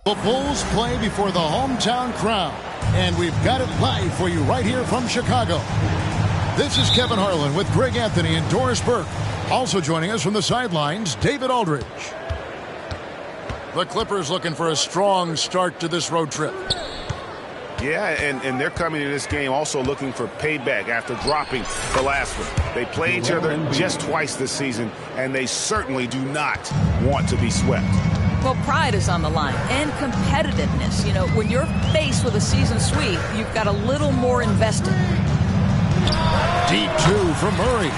The Bulls play before the hometown crowd, and we've got it live for you right here from Chicago. This is Kevin Harlan with Greg Anthony and Doris Burke. Also joining us from the sidelines, David Aldridge. The Clippers looking for a strong start to this road trip. Yeah, and they're coming to this game also looking for payback after dropping the last one. They play each other just twice this season, and they certainly do not want to be swept. Well, pride is on the line and competitiveness. You know, when you're faced with a season sweep, you've got a little more invested. Deep two from Murray.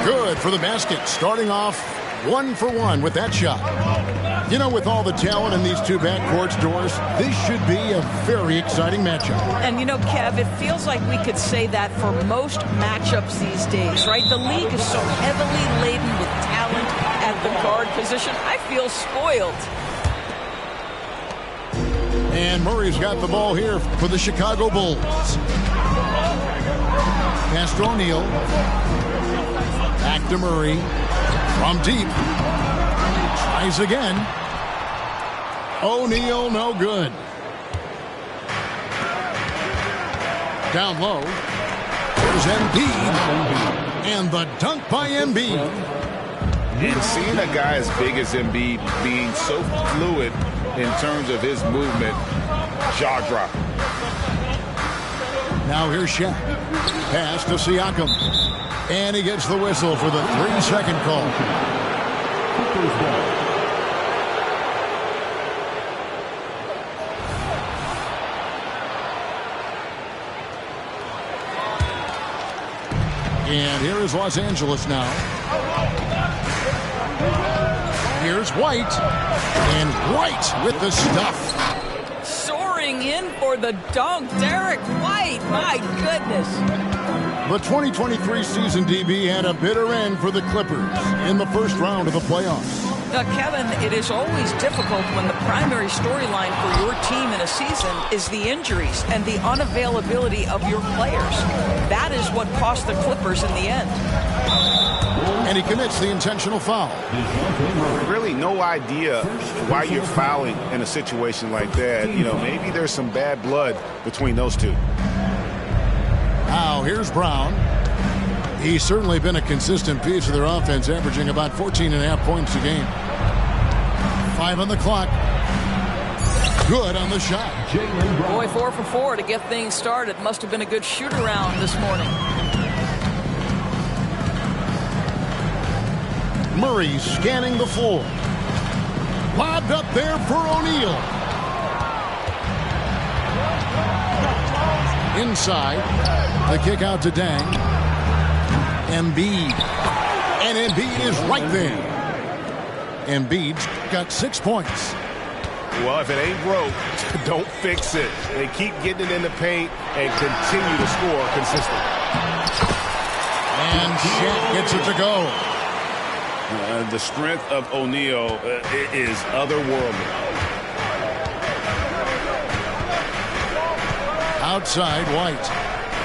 Good for the basket. Starting off 1 for 1 with that shot. You know, with all the talent in these two backcourts, Doris, this should be a very exciting matchup. And, you know, Kev, it feels like we could say that for most matchups these days, right? The league is so heavily laden with talent at the guard position. I feel spoiled. And Murray's got the ball here for the Chicago Bulls. Pass to O'Neal. Back to Murray. From deep. Tries again. O'Neal, no good. Down low. There's Embiid. And the dunk by Embiid. And seeing a guy as big as Embiid being so fluid in terms of his movement, jaw-dropping. Now here's SHAQ. Pass to Siakam. And he gets the whistle for the 3-second call. And here is Los Angeles now. Here's White. And White with the stuff. Soaring in for the dunk. Derek White, my goodness. The 2023 season, DB, had a bitter end for the Clippers in the first round of the playoffs. Now, Kevin, it is always difficult when the primary storyline for your team in a season is the injuries and the unavailability of your players. That is what cost the Clippers in the end. And he commits the intentional foul. Really no idea why you're fouling in a situation like that. You know, maybe there's some bad blood between those two. Now, here's Brown. He's certainly been a consistent piece of their offense, averaging about 14.5 points a game. 5 on the clock. Good on the shot. Boy, 4 for 4 to get things started. Must have been a good shoot-around this morning. Murray scanning the floor. Lobbed up there for O'Neal. Inside. The kick out to Dang. Embiid. And Embiid is right there. Embiid's got 6 points. Well, if it ain't broke, don't fix it. They keep getting it in the paint and continue to score consistently. And SHAQ gets it to go. The strength of O'Neal is otherworldly. Outside, White.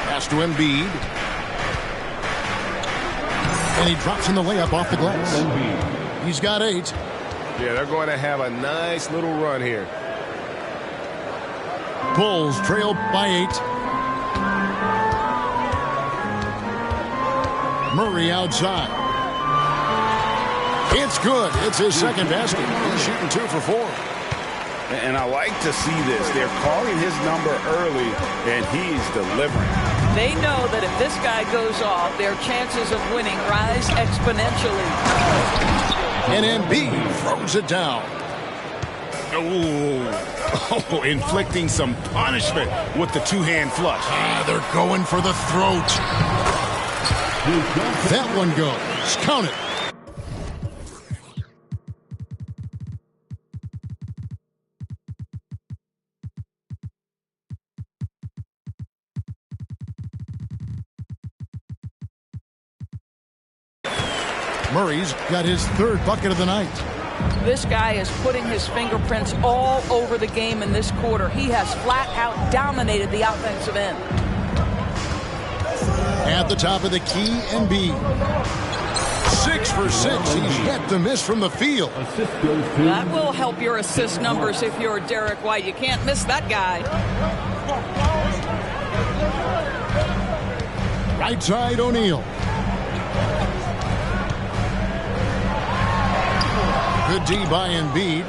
Pass to Embiid. And he drops in the layup off the glass. He's got 8. Yeah, they're going to have a nice little run here. Bulls trail by 8. Murray outside. It's good. It's his second basket. He's shooting 2 for 4. And I like to see this. They're calling his number early, and he's delivering. They know that if this guy goes off, their chances of winning rise exponentially. And Embiid throws it down. Oh, inflicting some punishment with the two-hand flush. They're going for the throat. That one goes. Count it. Murray's got his 3rd bucket of the night. This guy is putting his fingerprints all over the game in this quarter. He has flat out dominated the offensive end. At the top of the key, Embiid. 6 for 6. He's yet to miss from the field. That will help your assist numbers if you're Derek White. You can't miss that guy. Right side, O'Neal. Good D by Embiid.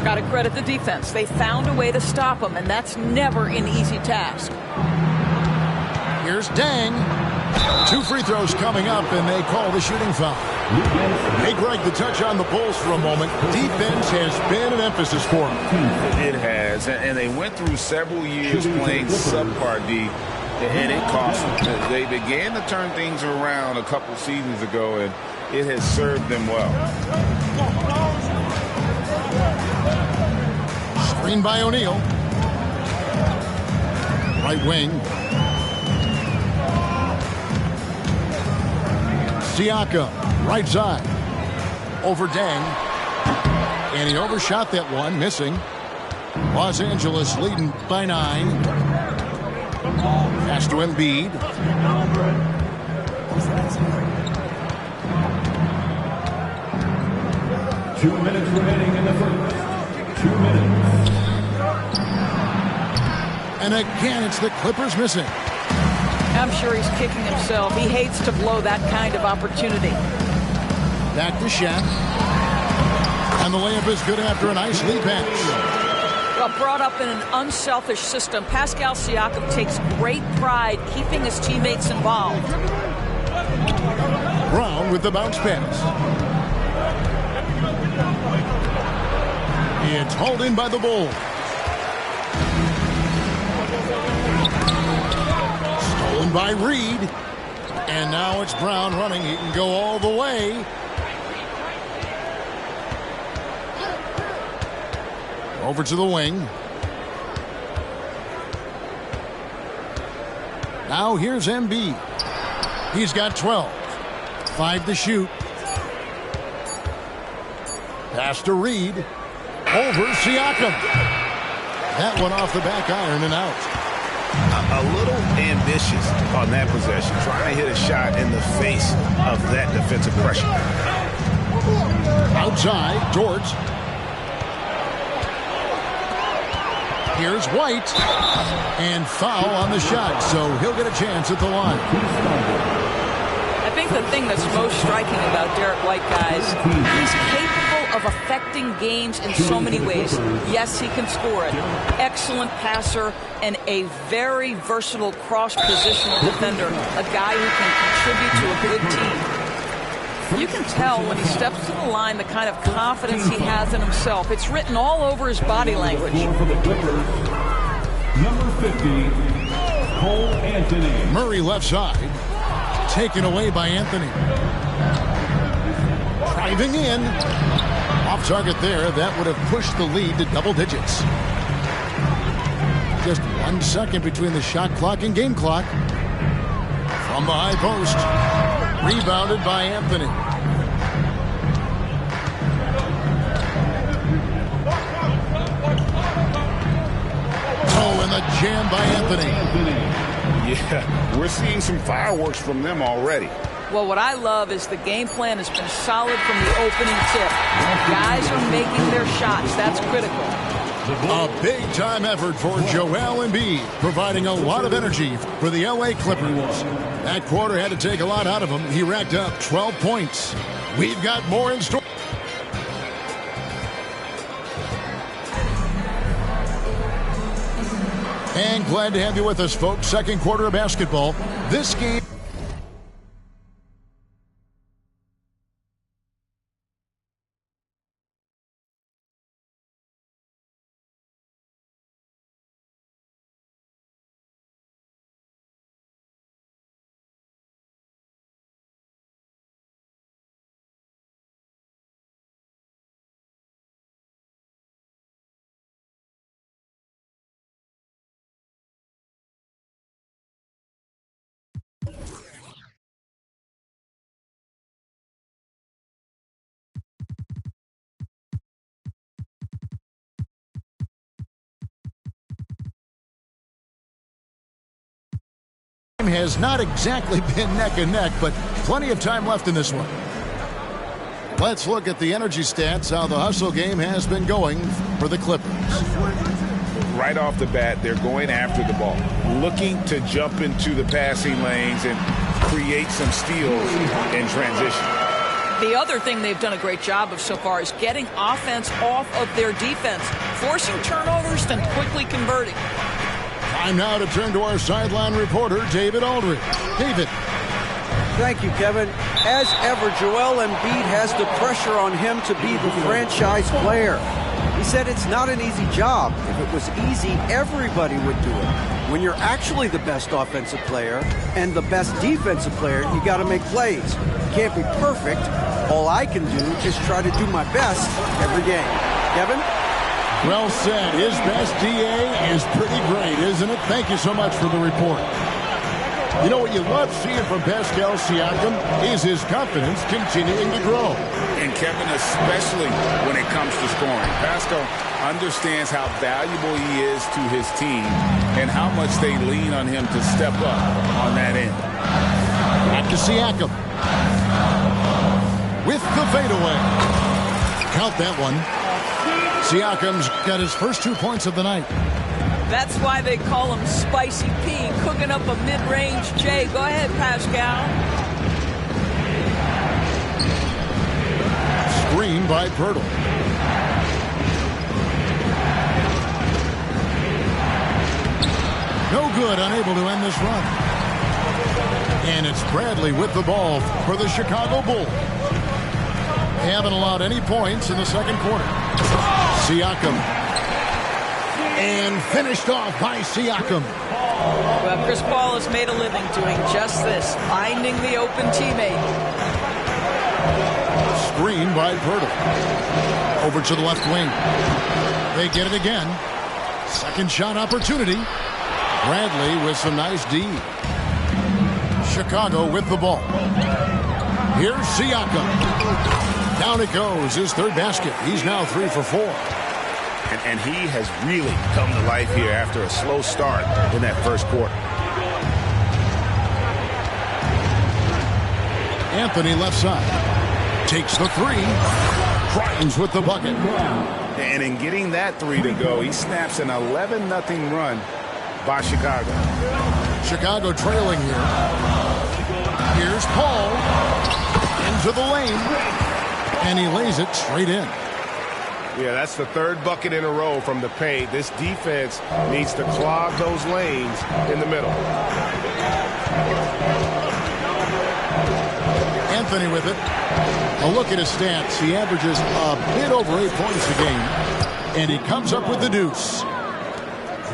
Got to credit the defense. They found a way to stop him, and that's never an easy task. Here's Dang. 2 free throws coming up, and they call the shooting foul. Hey, Greg, the touch on the Bulls for a moment. Defense has been an emphasis for them. It has, and they went through several years playing subpar D, and it cost them. They began to turn things around a couple seasons ago, and it has served them well. Screen by O'Neal. Right wing. SHAQ, right side. Over Dang. And he overshot that one, missing. Los Angeles leading by 9. Pass to Embiid. Two minutes remaining in the first. 2 minutes. And again, it's the Clippers missing. I'm sure he's kicking himself. He hates to blow that kind of opportunity. Back to SHAQ. And the layup is good after a nice lead pass. Well, brought up in an unselfish system, Pascal Siakam takes great pride keeping his teammates involved. Brown with the bounce pass. It's hauled in by the Bulls. Stolen by Reed. And now it's Brown running. He can go all the way. Over to the wing. Now here's Embiid. He's got 12. 5 to shoot. Pass to Reed. Over Siakam. That one off the back iron and out. A little ambitious on that possession, trying to hit a shot in the face of that defensive pressure. Outside, George. Here's White. And foul on the shot, so he'll get a chance at the line. I think the thing that's most striking about Derek White, guys, he's capable of affecting games in so many ways. Yes, he can score it. Excellent passer and a very versatile cross-positional defender, a guy who can contribute to a good team. You can tell when he steps to the line the kind of confidence he has in himself. It's written all over his body language. For the Clippers, number 50, Cole Anthony. Murray left side. Taken away by Anthony. Driving in. Off target there. That would have pushed the lead to double digits. Just 1 second between the shot clock and game clock. From the high post. Rebounded by Anthony. Oh, and the jam by Anthony. Yeah, we're seeing some fireworks from them already. Well, what I love is the game plan has been solid from the opening tip. Guys are making their shots. That's critical. A big-time effort for Joel Embiid, providing a lot of energy for the LA Clippers. That quarter had to take a lot out of him. He racked up 12 points. We've got more in store. And glad to have you with us, folks. Second quarter of basketball. This game. Has not exactly been neck and neck, but plenty of time left in this one. Let's look at the energy stats, how the hustle game has been going for the Clippers. Right off the bat, they're going after the ball, looking to jump into the passing lanes and create some steals in transition. The other thing they've done a great job of so far is getting offense off of their defense, forcing turnovers, then quickly converting. Time now to turn to our sideline reporter, David Aldridge. David. Thank you, Kevin. As ever, Joel Embiid has the pressure on him to be the franchise player. He said it's not an easy job. If it was easy, everybody would do it. When you're actually the best offensive player and the best defensive player, you got to make plays. You can't be perfect. All I can do is try to do my best every game. Kevin? Well said. His best DA is pretty great, isn't it? Thank you so much for the report. You know what you love seeing from Pascal Siakam is his confidence continuing to grow. And Kevin, especially when it comes to scoring. Pascal understands how valuable he is to his team and how much they lean on him to step up on that end. Back to Siakam. With the fadeaway. Count that one. Siakam's got his first 2 points of the night. That's why they call him Spicy P, cooking up a mid-range J. Go ahead, Pascal. Screen by Pirtle. No good, unable to end this run. And it's Bradley with the ball for the Chicago Bulls. They haven't allowed any points in the second quarter. Siakam. And finished off by Siakam. Well, Chris Paul has made a living doing just this, finding the open teammate. Screen by Pirtle. Over to the left wing. They get it again. Second shot opportunity. Bradley with some nice D. Chicago with the ball. Here's Siakam. Down it goes. His third basket. He's now 3 for 4. And he has really come to life here after a slow start in that first quarter. Anthony left side. Takes the three. Grimes with the bucket. And in getting that three to go, he snaps an 11-0 run by Chicago. Chicago trailing here. Here's Paul. Into the lane. And he lays it straight in. Yeah, that's the third bucket in a row from the paint. This defense needs to clog those lanes in the middle. Anthony with it. A look at his stats. He averages a bit over 8 points a game. And he comes up with the deuce.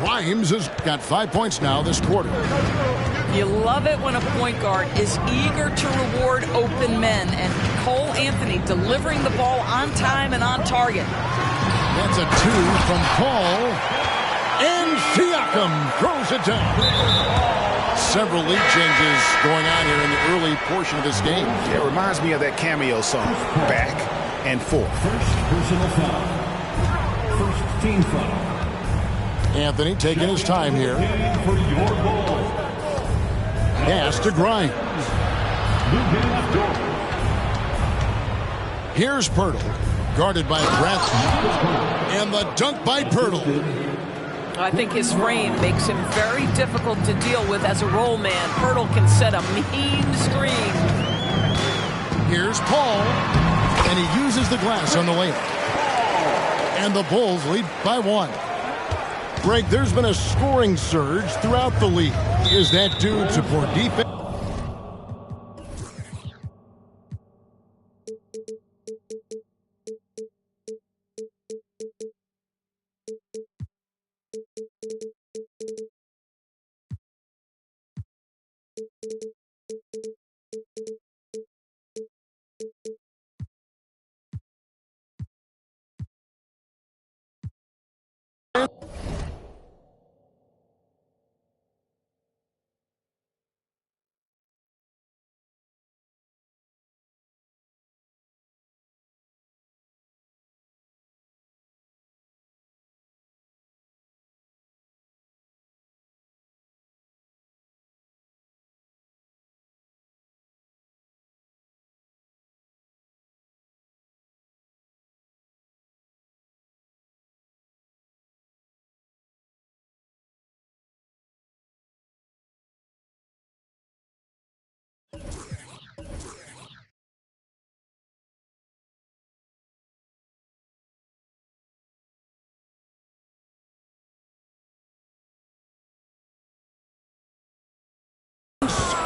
Grimes has got 5 points now this quarter. You love it when a point guard is eager to reward open men. And Cole Anthony delivering the ball on time and on target. That's a 2 from Paul. And Siakam throws it down. Several lead changes going on here in the early portion of this game. It reminds me of that cameo song, Back and Forth. First personal foul. First team foul. Anthony taking his time here. For your ball. Pass to Grimes. Here's Pirtle, guarded by Bradley. And the dunk by Pirtle. I think his frame makes him very difficult to deal with as a roll man. Pirtle can set a mean screen. Here's Paul, and he uses the glass on the layup. And the Bulls lead by 1. Greg, there's been a scoring surge throughout the league. Is that due to poor defense?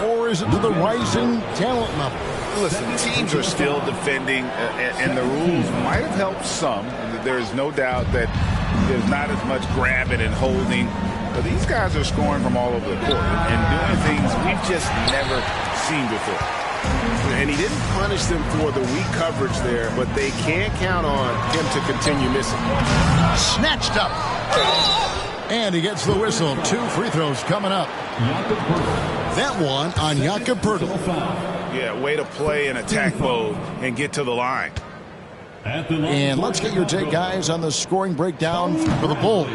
or is it to the rising talent level? Listen, teams are still defending, and the rules might have helped some. There's no doubt that there's not as much grabbing and holding. But these guys are scoring from all over the court and doing things we've just never seen before. And he didn't punish them for the weak coverage there, but they can't count on him to continue missing. Snatched up. And he gets the whistle. 2 free throws coming up. That one on Jakob Poeltl. Yeah, way to play in attack mode and get to the line. And let's get your take, guys, on the scoring breakdown for the Bulls.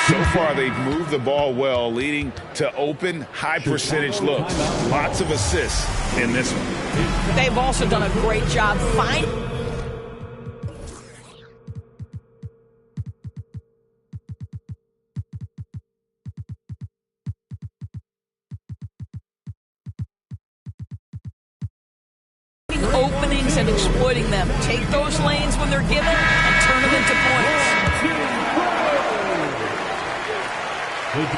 So far, they've moved the ball well, leading to open, high-percentage looks. Lots of assists in this one. They've also done a great job finding openings and exploiting them. Take those lanes when they're given and turn them into points.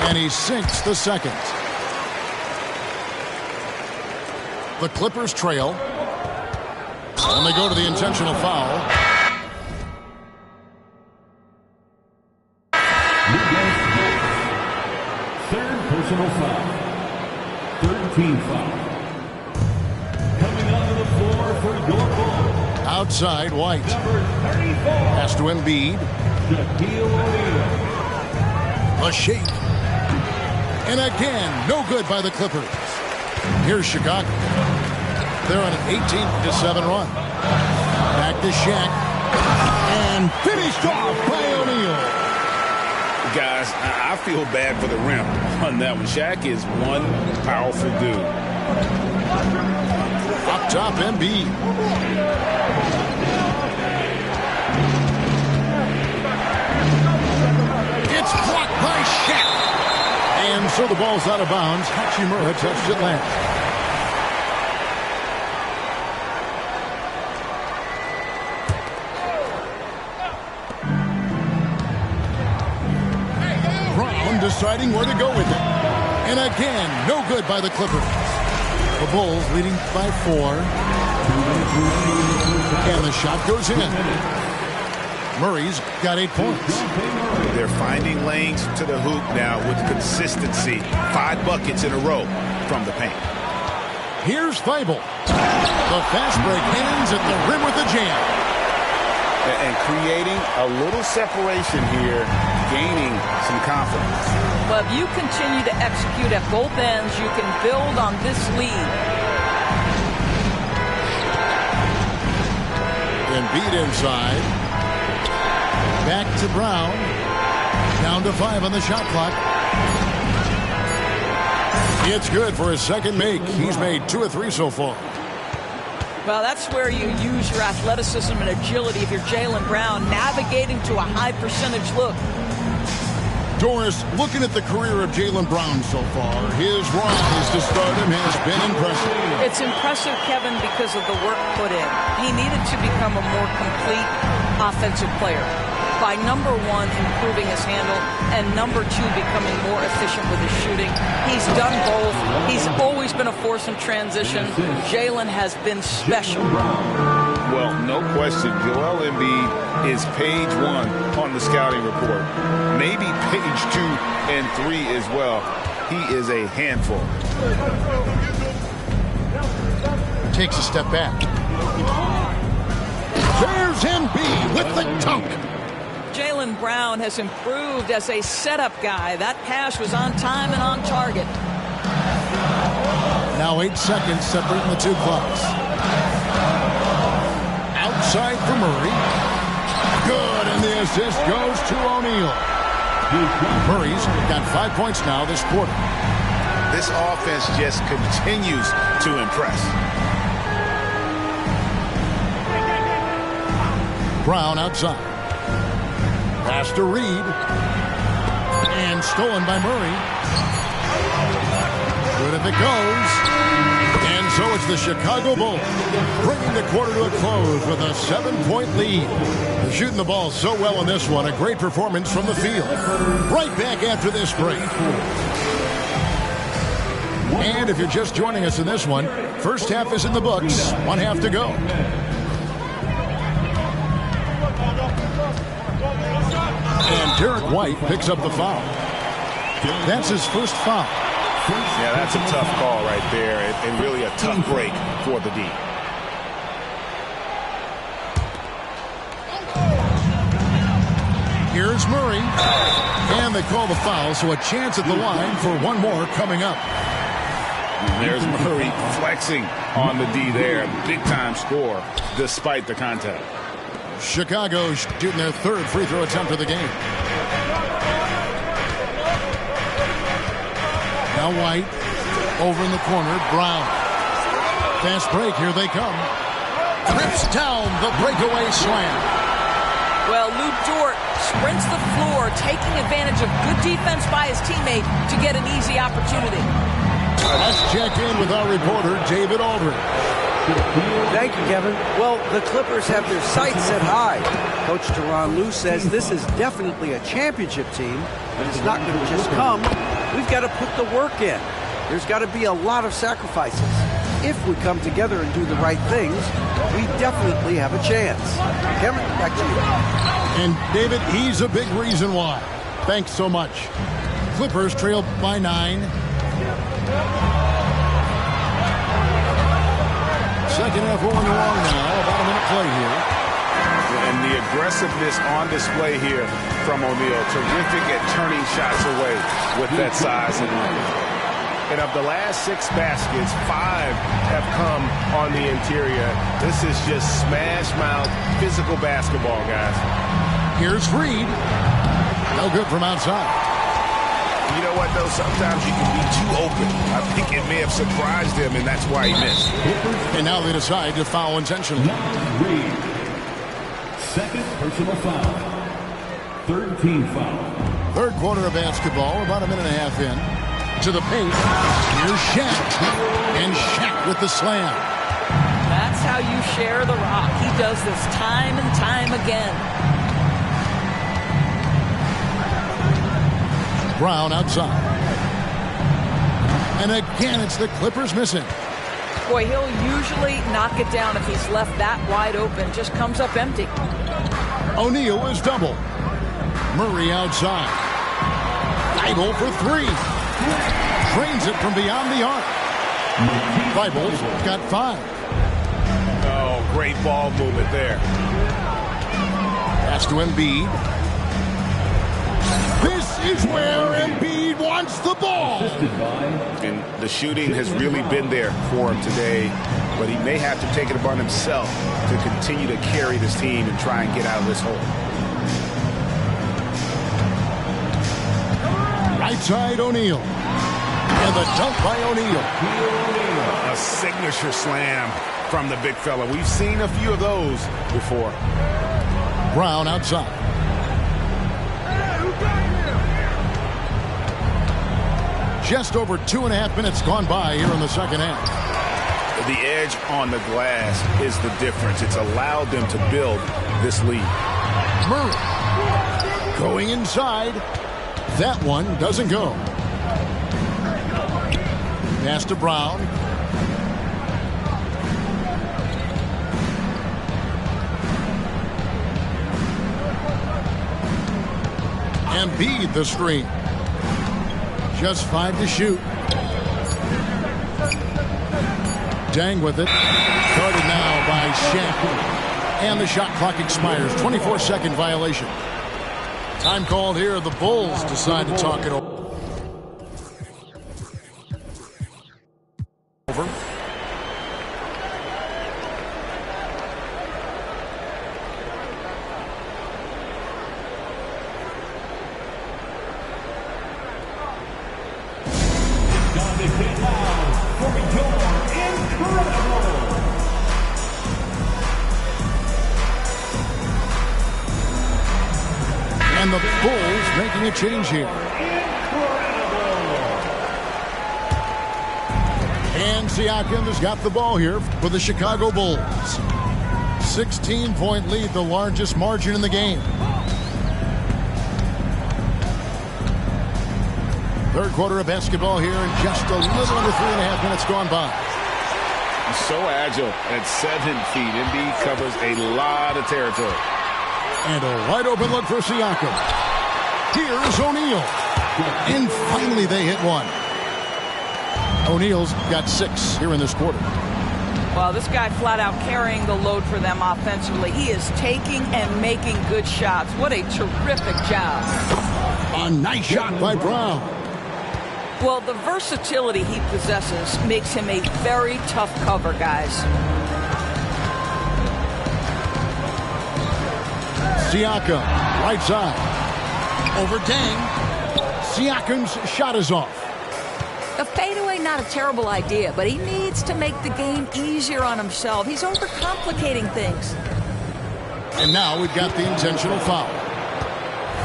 And he sinks the second. The Clippers trail. And they go to the intentional foul. Third personal foul. 13 foul. Coming onto the floor for your ball. Outside, White. Number 34. Pass to Embiid. Shaquille O'Neal. A shake. And again, no good by the Clippers. Here's Chicago. They're on an 18-7 run. Back to SHAQ. And finished off by O'Neal. Guys, I feel bad for the rim on that one. SHAQ is one powerful dude. Up top, Embiid. It's blocked by SHAQ. And so the ball's out of bounds. Hachimura touched it last. Brown deciding where to go with it. And again, no good by the Clippers. The Bulls leading by 4. And the shot goes in. Murray's got 8 points. They're finding lanes to the hoop now with consistency. 5 buckets in a row from the paint. Here's Thibault. The fast break ends at the rim with a jam. And creating a little separation here, gaining some confidence. Well, if you continue to execute at both ends, you can build on this lead. Embiid inside. Back to Brown. Down to 5 on the shot clock. It's good for his second make. He's made 2 of 3 so far. Well, that's where you use your athleticism and agility if you're Jaylen Brown, navigating to a high percentage look. Doris, looking at the career of Jaylen Brown so far, his rise to stardom has been impressive. It's impressive, Kevin, because of the work put in. He needed to become a more complete offensive player by, number 1, improving his handle, and number 2, becoming more efficient with his shooting. He's done both. He's always been a force in transition. Jaylen has been special. Well, no question, Joel Embiid is page 1 on the scouting report. Maybe page 2 and 3 as well. He is a handful. Takes a step back. There's Embiid with the dunk. Jaylen Brown has improved as a setup guy. That pass was on time and on target. Now 8 seconds separating the 2 clocks. Outside for Murray. Good, and the assist goes to O'Neal. Murray's got 5 points now this quarter. This offense just continues to impress. Brown outside. Pass to Reed. And stolen by Murray. Good if it goes. And so it's the Chicago Bulls bringing the quarter to a close with a 7-point lead. They're shooting the ball so well in this one. A great performance from the field. Right back after this break. And if you're just joining us in this one, first half is in the books. One half to go. And Derek White picks up the foul. That's his first foul. Yeah, that's a tough call right there, and really a tough break for the D. Here's Murray. And they call the foul, so a chance at the line for one more coming up. There's Murray flexing on the D there. Big-time score despite the contact. Chicago shooting their third free throw attempt of the game. Now White over in the corner. Brown. Fast break. Here they come. Trips down the breakaway slam. Well, Lou Dort sprints the floor, taking advantage of good defense by his teammate to get an easy opportunity. Let's check in with our reporter, David Aldridge. Thank you, Kevin. Well, the Clippers have their sights set high. Coach Tyronn Lue says this is definitely a championship team, but it's not going to just come. We've got to put the work in. There's got to be a lot of sacrifices. If we come together and do the right things, we definitely have a chance. Kevin, back to you. And David, he's a big reason why. Thanks so much. Clippers trail by 9. Second half rolling along now. About a minute play here. And the aggressiveness on display here from O'Neal. Terrific at turning shots away with that size and length. And of the last 6 baskets, 5 have come on the interior. This is just smash mouth physical basketball, guys. Here's Reed. No good from outside. You know what, though? Sometimes you can be too open. I think it may have surprised him, and that's why he missed. And now they decide to foul intentionally. Reed. Second personal foul. Third team foul. Third quarter of basketball, about a minute and a half in. To the paint. Here's SHAQ. And SHAQ with the slam. That's how you share the rock. He does this time and time again. Brown outside. And again, it's the Clippers missing. Boy, he'll usually knock it down if he's left that wide open. Just comes up empty. O'Neal is double. Murray outside. Thibault for 3. Drains it from beyond the arc. Thibault's got 5. Oh, great ball movement there. Pass to Embiid. This is where Embiid wants the ball. And the shooting has really been there for him today, but he may have to take it upon himself to continue to carry this team and try and get out of this hole. Right side, O'Neal. And the dunk by O'Neal. A signature slam from the big fella. We've seen a few of those before. Brown outside. Just over 2.5 minutes gone by here in the second half. The edge on the glass is the difference. It's allowed them to build this lead. Murray going inside. That one doesn't go. Pass to Brown. Embiid the screen. Just 5 to shoot. Dang with it. Guarded now by SHAQ. And the shot clock expires. 24-second violation. Time called here. The Bulls decide to talk it over. And the Bulls making a change here. And SHAQ has got the ball here for the Chicago Bulls. 16-point lead, the largest margin in the game. Third quarter of basketball here, and just a little under 3.5 minutes gone by. He's so agile at 7 feet. Embiid covers a lot of territory. And a wide open look for Siakam. Here's O'Neal. And finally they hit one. O'Neal's got 6 here in this quarter. Well, this guy flat out carrying the load for them offensively. He is taking and making good shots. What a terrific job. A nice shot by Brown. Well, the versatility he possesses makes him a very tough cover, guys. Siakam, right side. Over Deng. Siakam's shot is off. A fadeaway, not a terrible idea, but he needs to make the game easier on himself. He's overcomplicating things. And now we've got the intentional foul.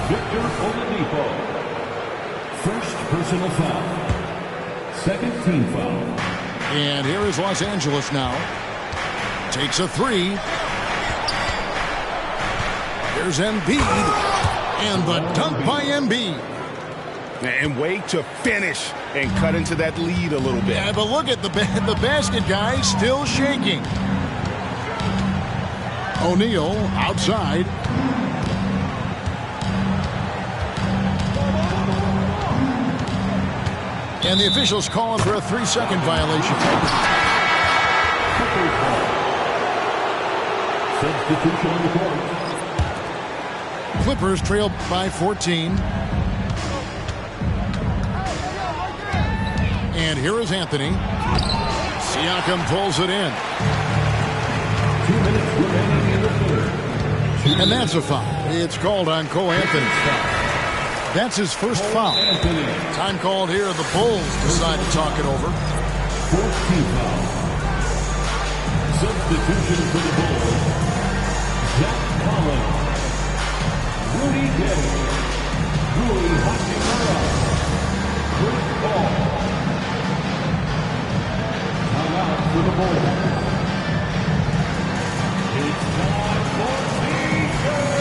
Victor Oladipo. First personal foul. Second team foul. And here is Los Angeles now. Takes a 3. Here's Embiid. And the dunk by Embiid. And wait to finish and cut into that lead a little bit. Yeah, but look at the basket guy still shaking. O'Neal outside. And the officials calling for a 3-second violation. Substitution on the court. Clippers trail by 14. And here is Anthony. Siakam pulls it in. 2 minutes remaining in the third. And that's a foul. It's called on Cole Anthony. That's his first foul. Time called here. The Bulls decide to talk it over. 14 foul. Substitution for the Bulls. Zach Collins. Rudy Gay. Rui Hachimura. Chris Paul. Timeout for the Bulls. It's time for T-shirts.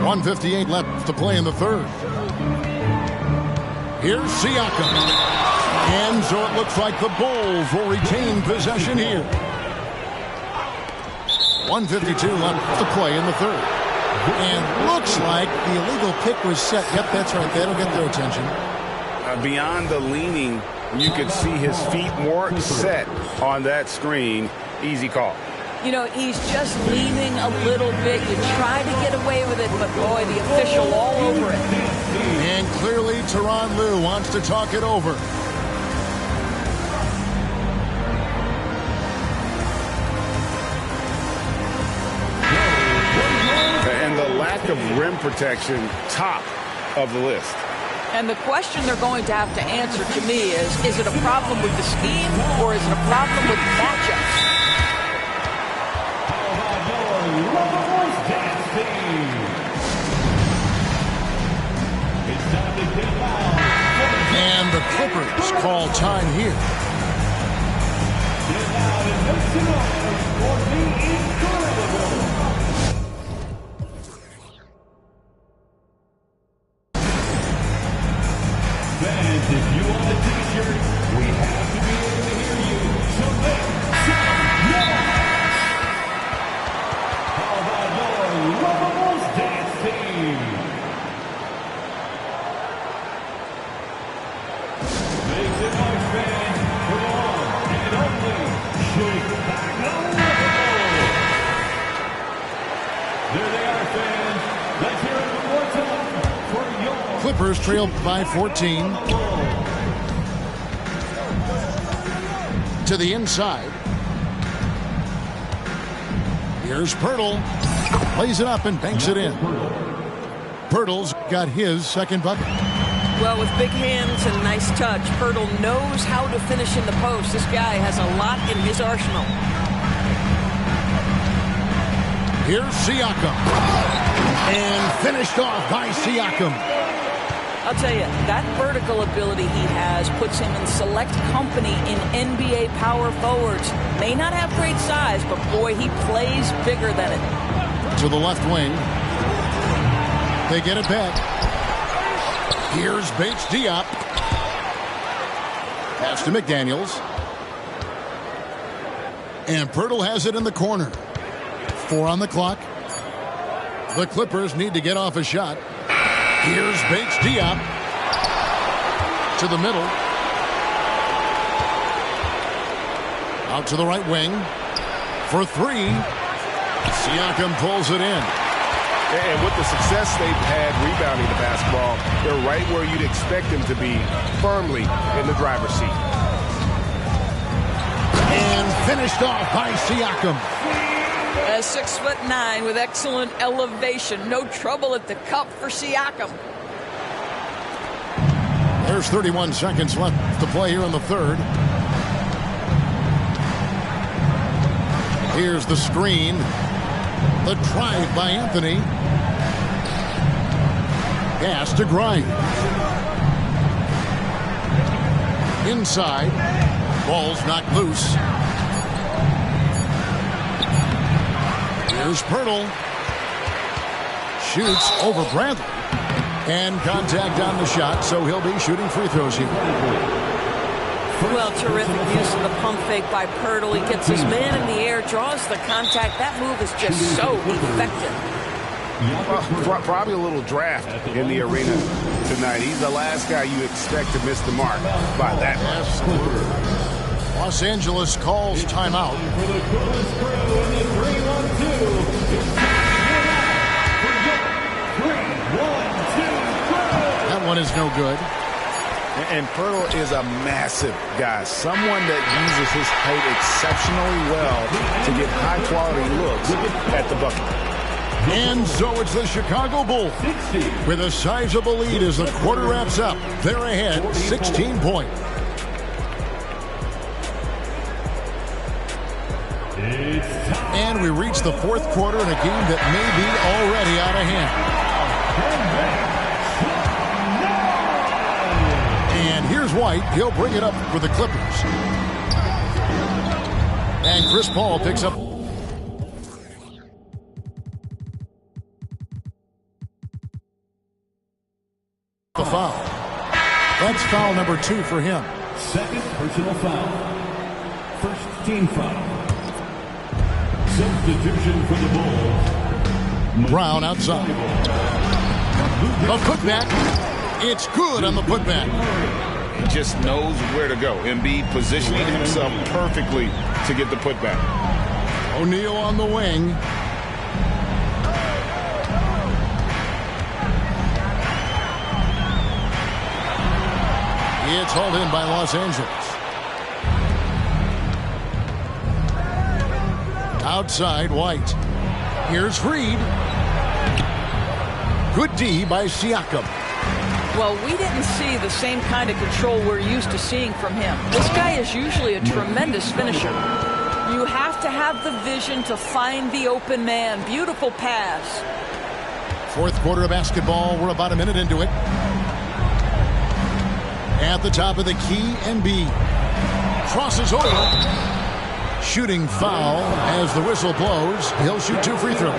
Once again, 1:58 left to play in the third. Here's Siakam. And so it looks like the Bulls will retain possession here. 1:52 left to play in the third. And looks like the illegal pick was set. Yep, that's right. That'll get their attention. Beyond the leaning, you could see his feet more set on that screen. Easy call. You know, he's just leaning a little bit. You try to get away with it, but boy, the official all over it. And clearly, Tyronn Lue wants to talk it over. And the lack of rim protection, top of the list. And the question they're going to have to answer to me is it a problem with the scheme or is it a problem with matchups? And the Clippers call time here. Fans, if you want a t-shirt, we have to be able to hear you. So make some noise! How about your Lovables dance team? Make some noise, fans, for the one and only Chicago Lovables. There they are, fans. Let's hear it one more time for your Clippers trail by 14. To the inside. Here's Pirtle. Lays it up and banks it in. Pirtle's got his second bucket. Well, with big hands and nice touch, Pirtle knows how to finish in the post. This guy has a lot in his arsenal. Here's Siakam. And finished off by Siakam. I'll tell you, that vertical ability he has puts him in select company in NBA power forwards. May not have great size, but boy, he plays bigger than it. To the left wing. They get it back. Here's Bates Diop. Pass to McDaniels. And Pirtle has it in the corner. 4 on the clock. The Clippers need to get off a shot. Here's Bates Diop. To the middle. Out to the right wing. For 3. Siakam pulls it in. And with the success they've had rebounding the basketball, they're right where you'd expect them to be, firmly in the driver's seat. And finished off by Siakam. A 6'9" with excellent elevation. No trouble at the cup for Siakam. There's 31 seconds left to play here in the third. Here's the screen. The drive by Anthony. Pass to Grimes. Inside. Ball's knocked loose. Here's Pirtle. Shoots over Bradley. And contact on the shot, so he'll be shooting free throws here. Well, terrific use of the pump fake by Pirtle. He gets his man in the air, draws the contact. That move is just so effective. Well, probably a little draft in the arena tonight. He's the last guy you expect to miss the mark by that much. Los Angeles calls timeout. That one is no good. And Pirtle is a massive guy, someone that uses his height exceptionally well to get high-quality looks at the bucket. And so it's the Chicago Bulls with a sizable lead as the quarter wraps up. They're ahead 16 points. And we reach the fourth quarter in a game that may be already out of hand. And here's White. He'll bring it up for the Clippers. And Chris Paul picks up the foul. That's foul number 2 for him. Second personal foul. First team foul. Substitution for the Bulls. Brown outside. The putback. It's good on the putback. He just knows where to go. Embiid positioning himself perfectly to get the putback. O'Neal on the wing. It's hauled in by Los Angeles. Outside, White. Here's Reed. Good D by Siakam. Well, we didn't see the same kind of control we're used to seeing from him. This guy is usually a tremendous finisher. You have to have the vision to find the open man. Beautiful pass. Fourth quarter of basketball. We're about a minute into it. At the top of the key, Embiid crosses over. Shooting foul as the whistle blows. He'll shoot 2 free throws.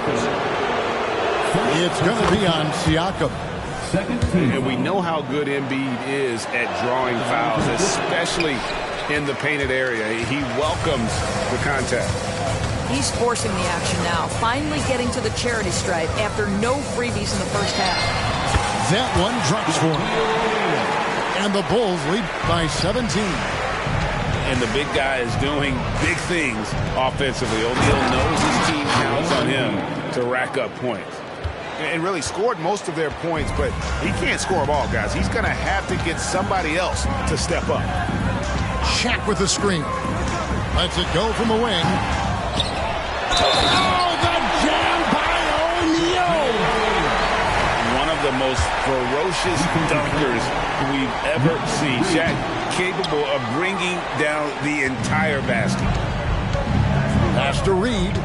It's going to be on Siakam. And we know how good Embiid is at drawing fouls, especially in the painted area. He welcomes the contact. He's forcing the action now, finally getting to the charity stripe after no freebies in the first half. That one drops for him. And the Bulls lead by 17. And the big guy is doing big things offensively. O'Neal knows his team counts on him to rack up points. And really scored most of their points, but he can't score them all, guys. He's going to have to get somebody else to step up. SHAQ with the screen. Lets it go from the wing. Oh, the jam by most ferocious dunkers we've ever seen. SHAQ capable of bringing down the entire basket. Pass to Reed.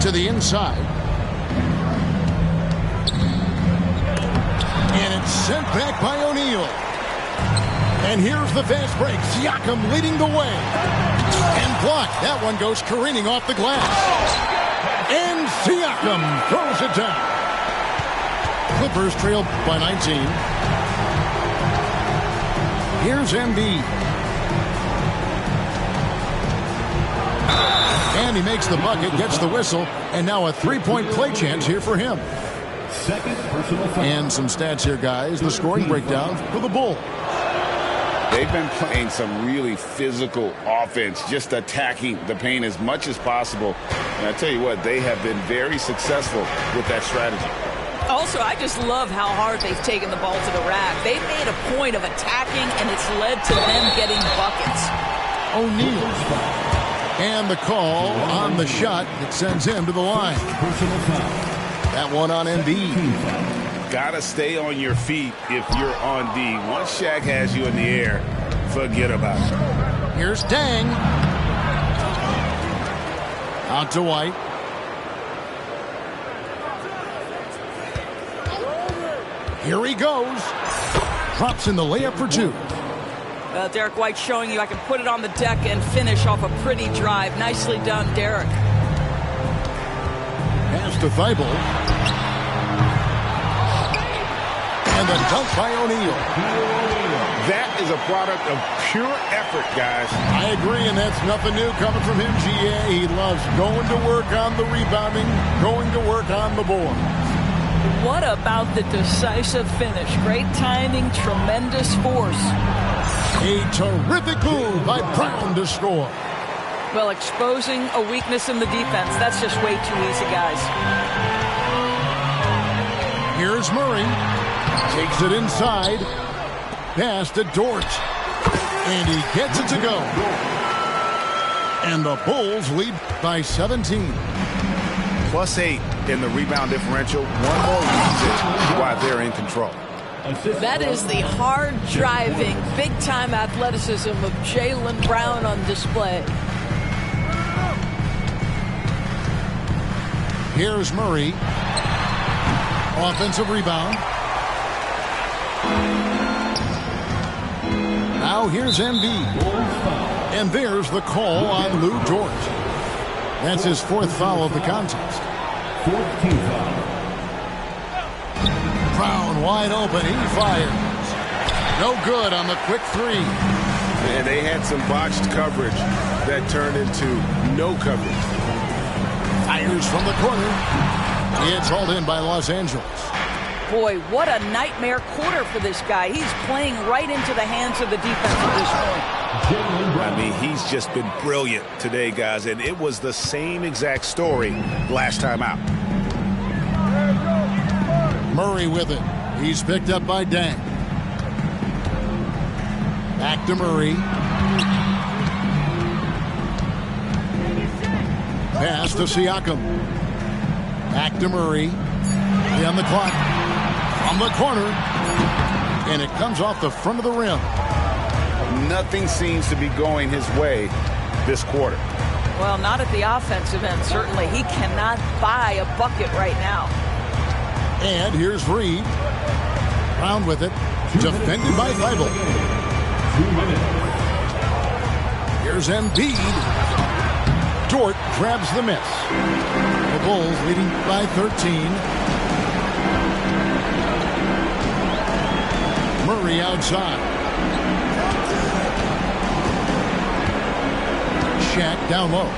To the inside. And it's sent back by O'Neal. And here's the fast break. Siakam leading the way. And blocked. That one goes careening off the glass. And Siakam throws it down. Clippers trail by 19. Here's Embiid. And he makes the bucket, gets the whistle, and now a three-point play chance here for him. And some stats here, guys. The scoring breakdown for the Bulls. They've been playing some really physical offense, just attacking the paint as much as possible. And I tell you what, they have been very successful with that strategy. Also, I just love how hard they've taken the ball to the rack. They've made a point of attacking, and it's led to them getting buckets. O'Neal. And the call on the shot that sends him to the line. That one on Embiid. Gotta stay on your feet if you're on D. Once SHAQ has you in the air, forget about it. Here's Dang. Out to White. Here he goes. Drops in the layup for two. Derek White showing you I can put it on the deck and finish off a pretty drive. Nicely done, Derek. Pass to Thibault. And the dunk by O'Neal. That is a product of pure effort, guys. I agree, and that's nothing new coming from him, GA. He loves going to work on the rebounding, going to work on the board. What about the decisive finish? Great timing, tremendous force. A terrific move by Brown to score. Well, exposing a weakness in the defense, that's just way too easy, guys. Here's Murray. Takes it inside. Pass to Dort. And he gets it to go. And the Bulls lead by 17. +8 in the rebound differential. One more reason why they're in control. That is the hard-driving, big-time athleticism of Jaylen Brown on display. Here's Murray. Offensive rebound. Now here's Embiid. And there's the call on Lou Dort. That's his fourth foul of the contest. 14th foul. Brown wide open. He fires. No good on the quick three. And they had some botched coverage that turned into no coverage. Fires from the corner. It's hauled in by Los Angeles. Boy, what a nightmare quarter for this guy. He's playing right into the hands of the defense at this point. I mean, he's just been brilliant today, guys, and it was the same exact story last time out. Murray with it. He's picked up by Dang. Back to Murray. Pass to Siakam. Back to Murray. On the clock. From the corner. And it comes off the front of the rim. Nothing seems to be going his way this quarter. Well, not at the offensive end, certainly. He cannot buy a bucket right now. And here's Reed. Brown with it. Defended by Thibault. 2 minutes. Here's Embiid. Dort grabs the miss. The Bulls leading by 13. Murray outside. SHAQ down low.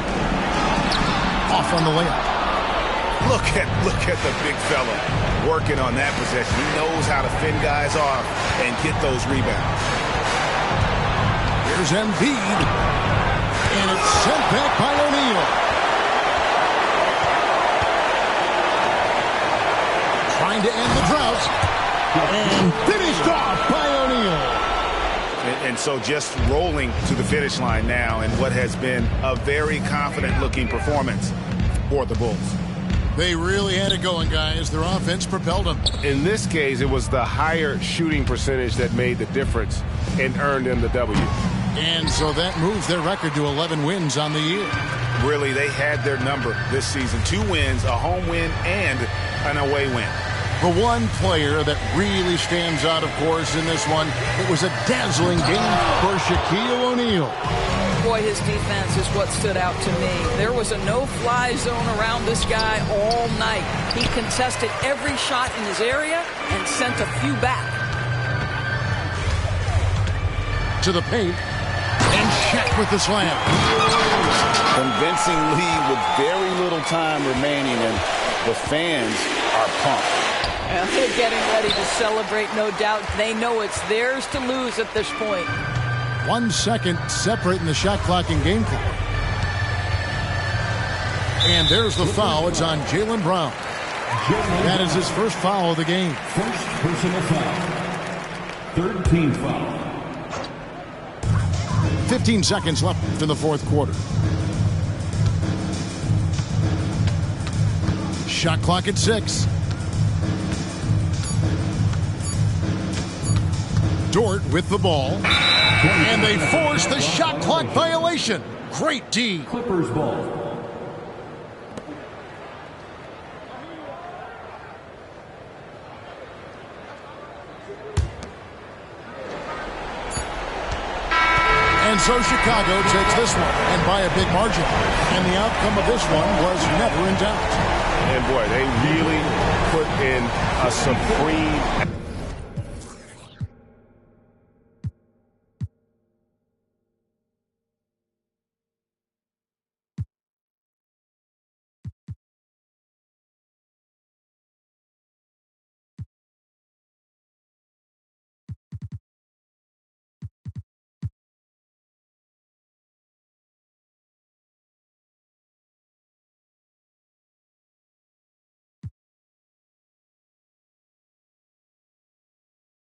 Off on the layup. Look at the big fella working on that possession. He knows how to fend guys off and get those rebounds. Here's Embiid. And it's sent back by O'Neal. Trying to end the drought. And finished off by O'Neal. And so just rolling to the finish line now in what has been a very confident-looking performance for the Bulls. They really had it going, guys. Their offense propelled them. In this case, it was the higher shooting percentage that made the difference and earned them the W. And so that moves their record to 11 wins on the year. Really, they had their number this season. 2 wins, a home win, and an away win. The one player that really stands out, of course, in this one, it was a dazzling game for Shaquille O'Neal. Boy, his defense is what stood out to me. There was a no-fly zone around this guy all night. He contested every shot in his area and sent a few back. To the paint, and Shaq with the slam. Convincing lead with very little time remaining, and the fans are pumped. And they're getting ready to celebrate, no doubt. They know it's theirs to lose at this point. 1 second separating the shot clock and game clock. And there's the foul. It's on Jaylen Brown. That is his first foul of the game. First personal foul. Third team foul. 15 seconds left in the fourth quarter. Shot clock at 6. Dort with the ball. And they force the shot clock violation. Great D. Clippers ball. And so Chicago takes this one, and by a big margin. And the outcome of this one was never in doubt. And boy, they really put in a supreme